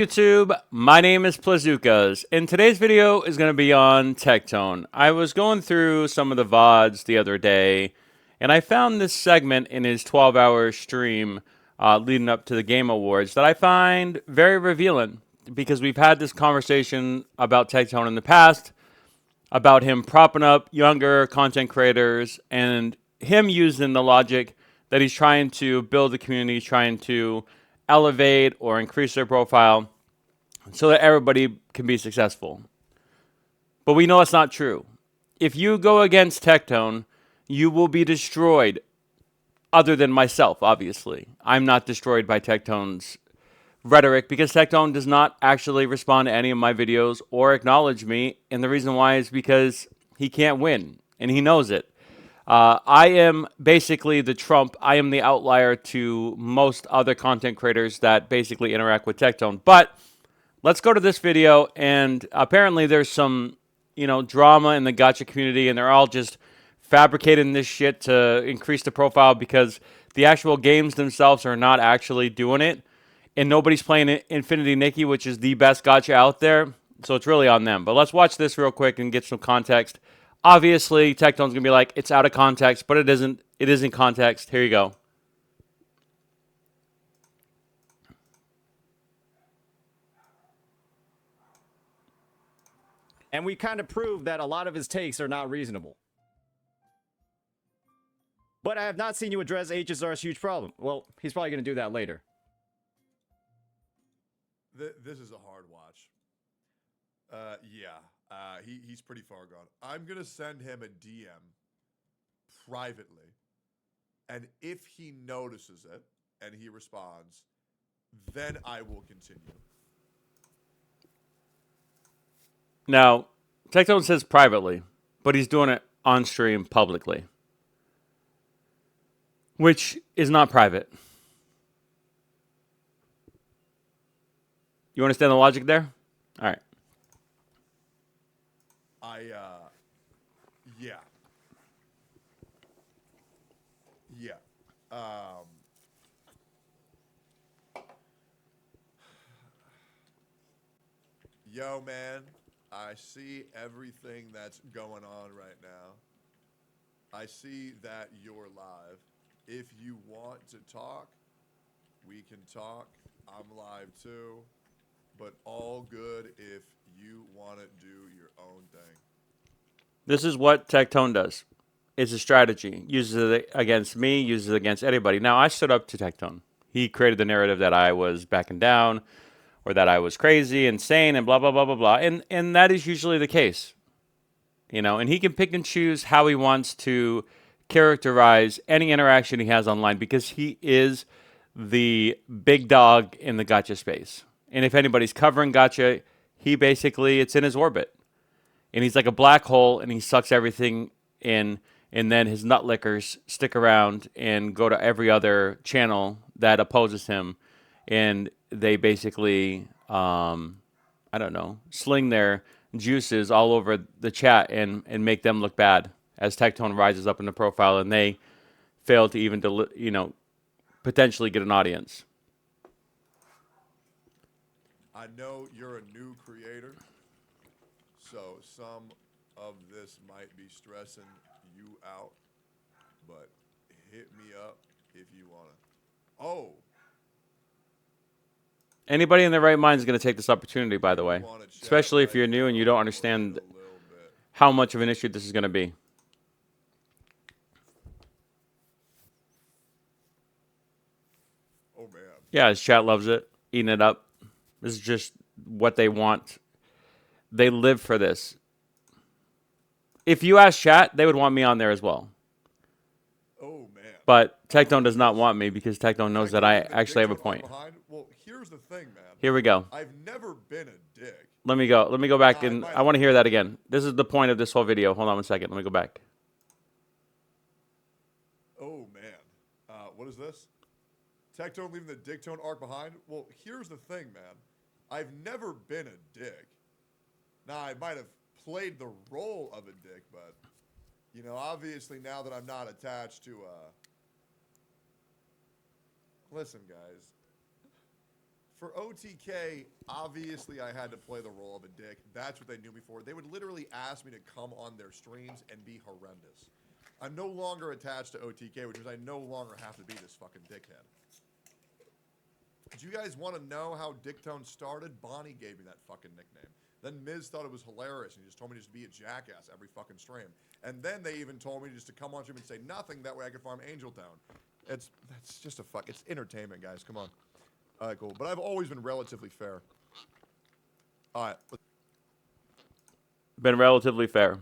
YouTube, my name is Plazukas, and today's video is going to be on Tectone. I was going through some of the VODs the other day, and I found this segment in his 12-hour stream leading up to the Game Awards that I find very revealing, because we've had this conversation about Tectone in the past, about him propping up younger content creators, and him using the logic that he's trying to build a community, trying to elevate or increase their profile so that everybody can be successful. But we know it's not true. If you go against Tectone, you will be destroyed. Other than myself, obviously. I'm not destroyed by Tectone's rhetoric because Tectone does not actually respond to any of my videos or acknowledge me. And the reason why is because he can't win, and he knows it. I am basically the Trump. I am the outlier to most other content creators that basically interact with Tectone. But let's go to this video, and apparently there's some, drama in the Gacha community, and they're all just fabricating this shit to increase the profile because the actual games themselves are not actually doing it, and nobody's playing Infinity Nikki, which is the best Gacha out there, so it's really on them. But let's watch this real quick and get some context. Obviously, Tectone's gonna be like, it's out of context, but it isn't. It is in context. Here you go. And we kind of proved that a lot of his takes are not reasonable. But I have not seen you address HSR's huge problem. Well, he's probably going to do that later. This is a hard watch. He's pretty far gone. I'm going to send him a DM privately. And if he notices it and he responds, then I will continue. Now, Tectone says privately, but he's doing it on stream publicly, which is not private. You understand the logic there? All right. Yeah. Yeah. Yo, man, I see everything that's going on right now. I see that you're live. If you want to talk, we can talk. I'm live too. But all good if you want to do your own thing. This is what Tectone does. It's a strategy. Uses it against me, uses it against anybody. Now, I stood up to Tectone. He created the narrative that I was backing down or that I was crazy, insane, and blah, blah, blah, blah, blah. And that is usually the case. And he can pick and choose how he wants to characterize any interaction he has online because he is the big dog in the Gacha space. And if anybody's covering Gacha, it's in his orbit. And he's like a black hole, and he sucks everything in, and then his nut lickers stick around and go to every other channel that opposes him, and they basically, sling their juices all over the chat and make them look bad as Tectone rises up in the profile, and they fail to even, potentially get an audience. I know you're a new creator, so some of this might be stressing you out, but hit me up if you want to. Oh. Anybody in their right mind is going to take this opportunity, by the way, especially if you're new and you don't understand how much of an issue this is going to be. Oh, man. Yeah, his chat loves it, eating it up. This is just what they want. They live for this. If you ask chat, they would want me on there as well. Oh, man. But Tectone does not want me because Tectone knows that I actually have a point. Well, here's the thing, man. Here we go. I've never been a dick. Let me go back, and I want to hear that again. This is the point of this whole video. Hold on one second. Let me go back. Oh, man. What is this? Tectone leaving the Dictone arc behind? Well, here's the thing, man. I've never been a dick. Now, I might have played the role of a dick, but, obviously now that I'm not attached to, listen, guys. For OTK, obviously I had to play the role of a dick. That's what they knew me for. They would literally ask me to come on their streams and be horrendous. I'm no longer attached to OTK, which means I no longer have to be this fucking dickhead. Do you guys want to know how Dictone started? Bonnie gave me that fucking nickname. Then Miz thought it was hilarious and he just told me just to be a jackass every fucking stream. And then they even told me just to come on stream and say nothing. That way I could farm Angel Town. That's just a fuck. It's entertainment, guys. Come on. All right, cool. But I've always been relatively fair. All right. Been relatively fair.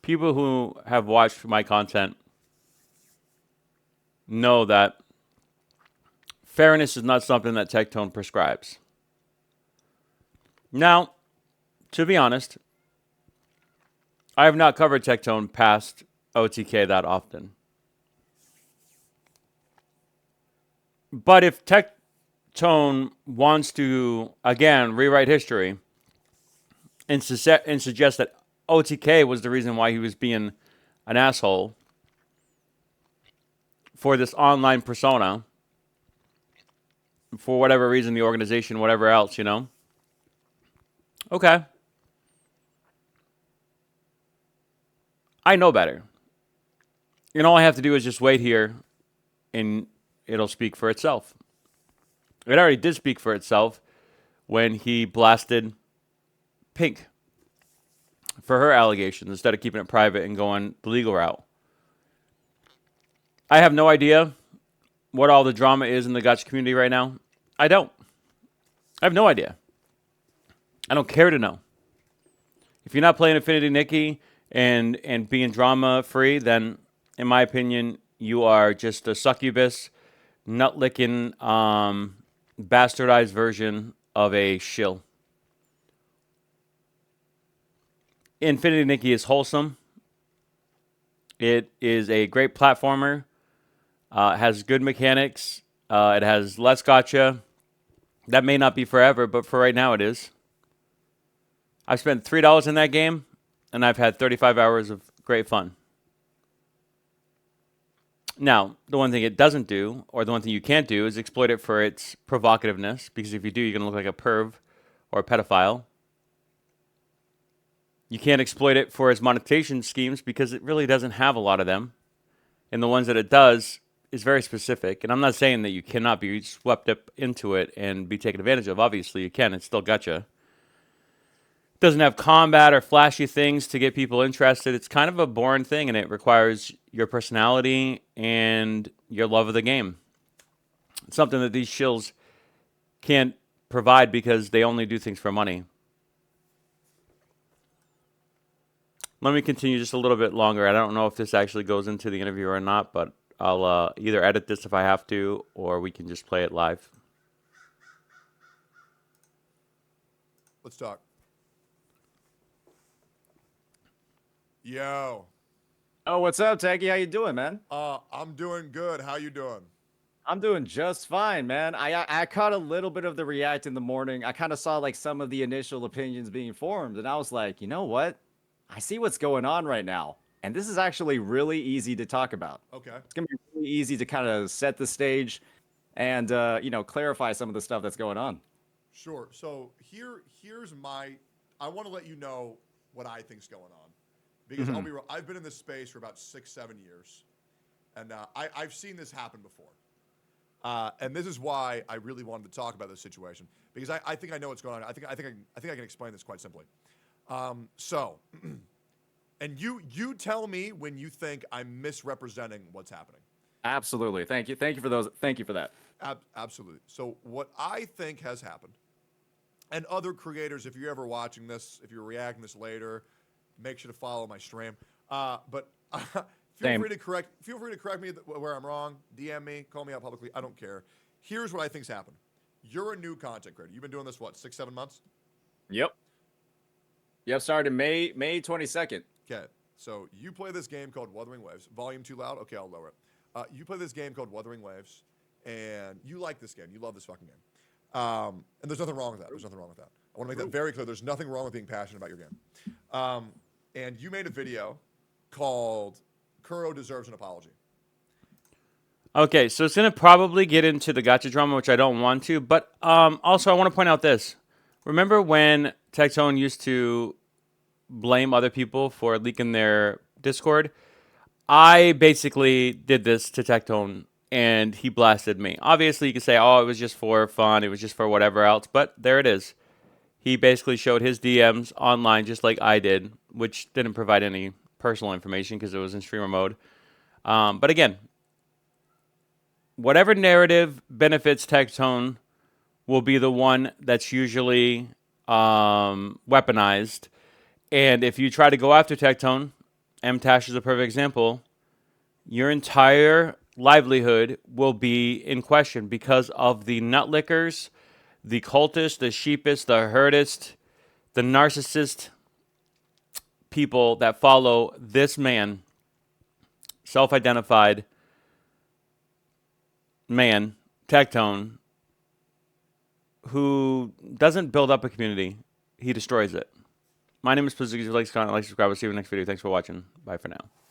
People who have watched my content know that fairness is not something that Tectone prescribes. Now, to be honest, I have not covered Tectone past OTK that often. But if Tectone wants to, again, rewrite history and suggest that OTK was the reason why he was being an asshole for this online persona, for whatever reason, the organization, whatever else, you know? Okay. I know better. And all I have to do is just wait here and it'll speak for itself. It already did speak for itself when he blasted Pink for her allegations instead of keeping it private and going the legal route. I have no idea what all the drama is in the Gacha community right now. I don't. I have no idea. I don't care to know. If you're not playing Infinity Nikki and being drama free, then in my opinion, you are just a succubus, nut licking, bastardized version of a shill. Infinity Nikki is wholesome. It is a great platformer. Has good mechanics. It has less gacha. That may not be forever, but for right now it is. I've spent $3 in that game, and I've had 35 hours of great fun. Now, the one thing it doesn't do, or the one thing you can't do, is exploit it for its provocativeness, because if you do, you're going to look like a perv or a pedophile. You can't exploit it for its monetization schemes, because it really doesn't have a lot of them. And the ones that it does is very specific. And I'm not saying that you cannot be swept up into it and be taken advantage of. Obviously, you can. It's still gacha. Doesn't have combat or flashy things to get people interested. It's kind of a boring thing, and it requires your personality and your love of the game. It's something that these shills can't provide because they only do things for money. Let me continue just a little bit longer. I don't know if this actually goes into the interview or not, but I'll either edit this if I have to, or we can just play it live. Let's talk. Yo. Oh, what's up, Techie? How you doing, man? I'm doing good. How you doing? I'm doing just fine, man. I caught a little bit of the react in the morning. I kind of saw like some of the initial opinions being formed, and I was like, you know what? I see what's going on right now, and this is actually really easy to talk about. Okay. It's gonna be really easy to kind of set the stage and clarify some of the stuff that's going on. Sure. So here's my. I want to let you know what I think's going on, because I'll be real. I've been in this space for about 6-7 years, and I've seen this happen before. And this is why I really wanted to talk about this situation, because I think I know what's going on. I think I can explain this quite simply. And you tell me when you think I'm misrepresenting what's happening. Absolutely. Thank you. Thank you for those. Thank you for that. Absolutely. So what I think has happened, and other creators, if you're ever watching this, if you're reacting this later, make sure to follow my stream. But feel free to correct me where I'm wrong. DM me, call me out publicly. I don't care. Here's what I think's happened. You're a new content creator. You've been doing this what, 6-7 months? Yep. Started May 22nd. Okay. So you play this game called Wuthering Waves. Volume too loud? Okay, I'll lower it. You play this game called Wuthering Waves, and you like this game. You love this fucking game. And there's nothing wrong with that. There's nothing wrong with that. I want to make that very clear. There's nothing wrong with being passionate about your game. And you made a video called Kuro Deserves an Apology. Okay, so it's gonna probably get into the gotcha drama, which I don't want to. But also, I want to point out this. Remember when Tectone used to blame other people for leaking their Discord? I basically did this to Tectone, and he blasted me. Obviously, you could say, "Oh, it was just for fun. It was just for whatever else." But there it is. He basically showed his DMs online, just like I did, which didn't provide any personal information because it was in streamer mode. But again, whatever narrative benefits Tectone will be the one that's usually weaponized. And if you try to go after Tectone, MTash is a perfect example, your entire livelihood will be in question because of the nutlickers, the cultists, the sheepists, the herdist, the narcissist people that follow this man, self-identified man, Tectone, who doesn't build up a community. He destroys it. My name is Please. If you like, comment, like, subscribe. We'll see you in the next video. Thanks for watching. Bye for now.